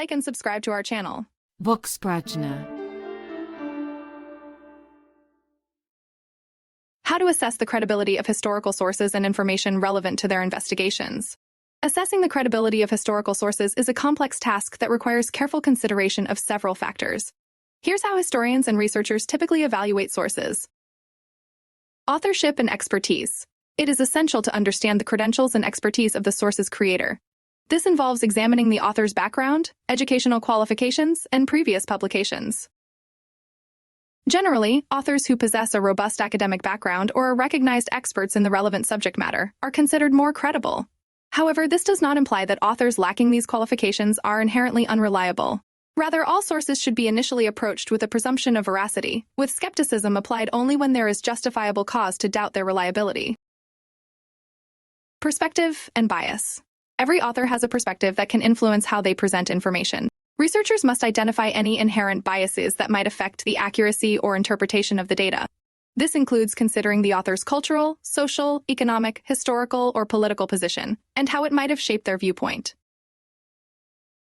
like and subscribe to our channel. Book Sprachner. How to assess the credibility of historical sources and information relevant to their investigations. Assessing the credibility of historical sources is a complex task that requires careful consideration of several factors. Here's how historians and researchers typically evaluate sources. Authorship and expertise. It is essential to understand the credentials and expertise of the source's creator. This involves examining the author's background, educational qualifications, and previous publications. Generally, authors who possess a robust academic background or are recognized experts in the relevant subject matter are considered more credible. However, this does not imply that authors lacking these qualifications are inherently unreliable. Rather, all sources should be initially approached with a presumption of veracity, with skepticism applied only when there is justifiable cause to doubt their reliability. Perspective and bias. Every author has a perspective that can influence how they present information. Researchers must identify any inherent biases that might affect the accuracy or interpretation of the data. This includes considering the author's cultural, social, economic, historical, or political position, and how it might have shaped their viewpoint.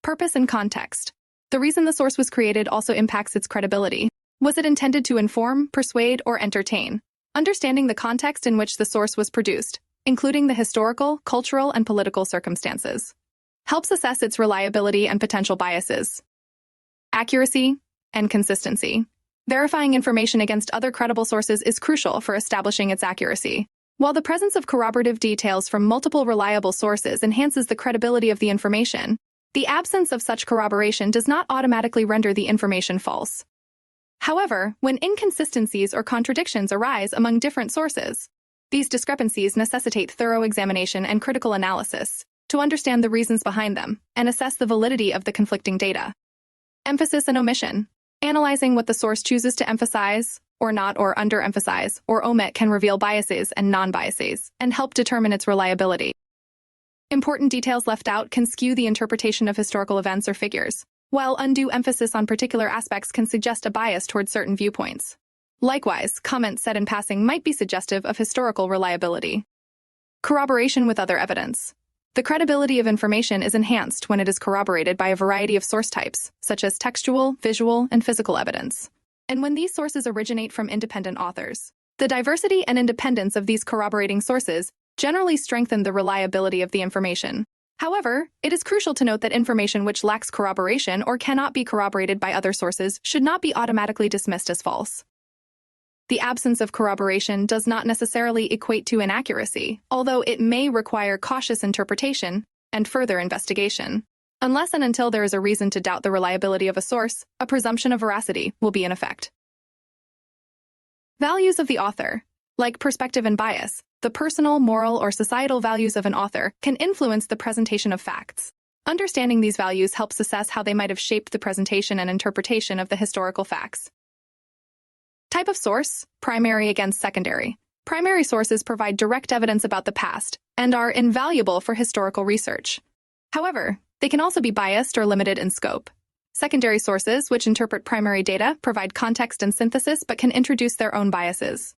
Purpose and context. The reason the source was created also impacts its credibility. Was it intended to inform, persuade, or entertain? Understanding the context in which the source was produced, including the historical, cultural, and political circumstances, helps assess its reliability and potential biases. Accuracy and consistency. Verifying information against other credible sources is crucial for establishing its accuracy. While the presence of corroborative details from multiple reliable sources enhances the credibility of the information, the absence of such corroboration does not automatically render the information false. However, when inconsistencies or contradictions arise among different sources, these discrepancies necessitate thorough examination and critical analysis to understand the reasons behind them and assess the validity of the conflicting data. Emphasis and omission. Analyzing what the source chooses to emphasize, or not, or underemphasize, or omit can reveal biases and non-biases and help determine its reliability. Important details left out can skew the interpretation of historical events or figures, while undue emphasis on particular aspects can suggest a bias toward certain viewpoints. Likewise, comments said in passing might be suggestive of historical reliability. Corroboration with other evidence. The credibility of information is enhanced when it is corroborated by a variety of source types, such as textual, visual, and physical evidence, and when these sources originate from independent authors. The diversity and independence of these corroborating sources generally strengthen the reliability of the information. However, it is crucial to note that information which lacks corroboration or cannot be corroborated by other sources should not be automatically dismissed as false. The absence of corroboration does not necessarily equate to inaccuracy, although it may require cautious interpretation and further investigation. Unless and until there is a reason to doubt the reliability of a source, a presumption of veracity will be in effect. Values of the author. Like perspective and bias, the personal, moral, or societal values of an author can influence the presentation of facts. Understanding these values helps assess how they might have shaped the presentation and interpretation of the historical facts. Type of source, primary against secondary. Primary sources provide direct evidence about the past and are invaluable for historical research. However, they can also be biased or limited in scope. Secondary sources, which interpret primary data, provide context and synthesis but can introduce their own biases.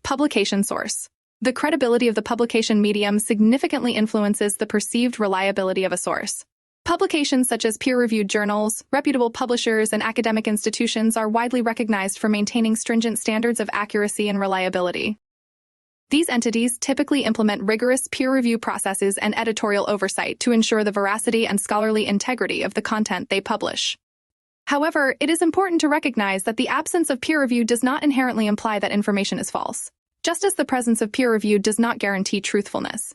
Publication source. The credibility of the publication medium significantly influences the perceived reliability of a source. Publications such as peer-reviewed journals, reputable publishers, and academic institutions are widely recognized for maintaining stringent standards of accuracy and reliability. These entities typically implement rigorous peer review processes and editorial oversight to ensure the veracity and scholarly integrity of the content they publish. However, it is important to recognize that the absence of peer review does not inherently imply that information is false, just as the presence of peer review does not guarantee truthfulness.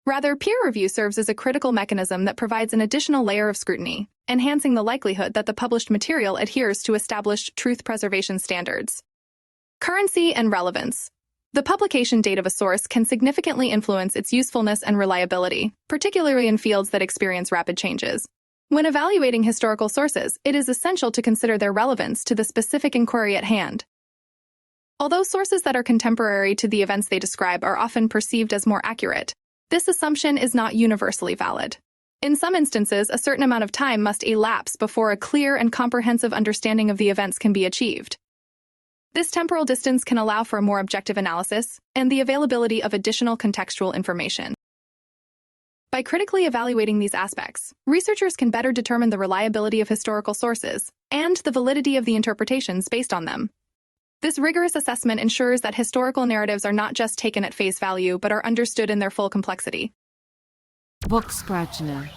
Rather, peer review serves as a critical mechanism that provides an additional layer of scrutiny, enhancing the likelihood that the published material adheres to established truth preservation standards. Currency and relevance. The publication date of a source can significantly influence its usefulness and reliability, particularly in fields that experience rapid changes. When evaluating historical sources, it is essential to consider their relevance to the specific inquiry at hand. Although sources that are contemporary to the events they describe are often perceived as more accurate, this assumption is not universally valid. In some instances, a certain amount of time must elapse before a clear and comprehensive understanding of the events can be achieved. This temporal distance can allow for a more objective analysis and the availability of additional contextual information. By critically evaluating these aspects, researchers can better determine the reliability of historical sources and the validity of the interpretations based on them. This rigorous assessment ensures that historical narratives are not just taken at face value but are understood in their full complexity. Book Scratcher.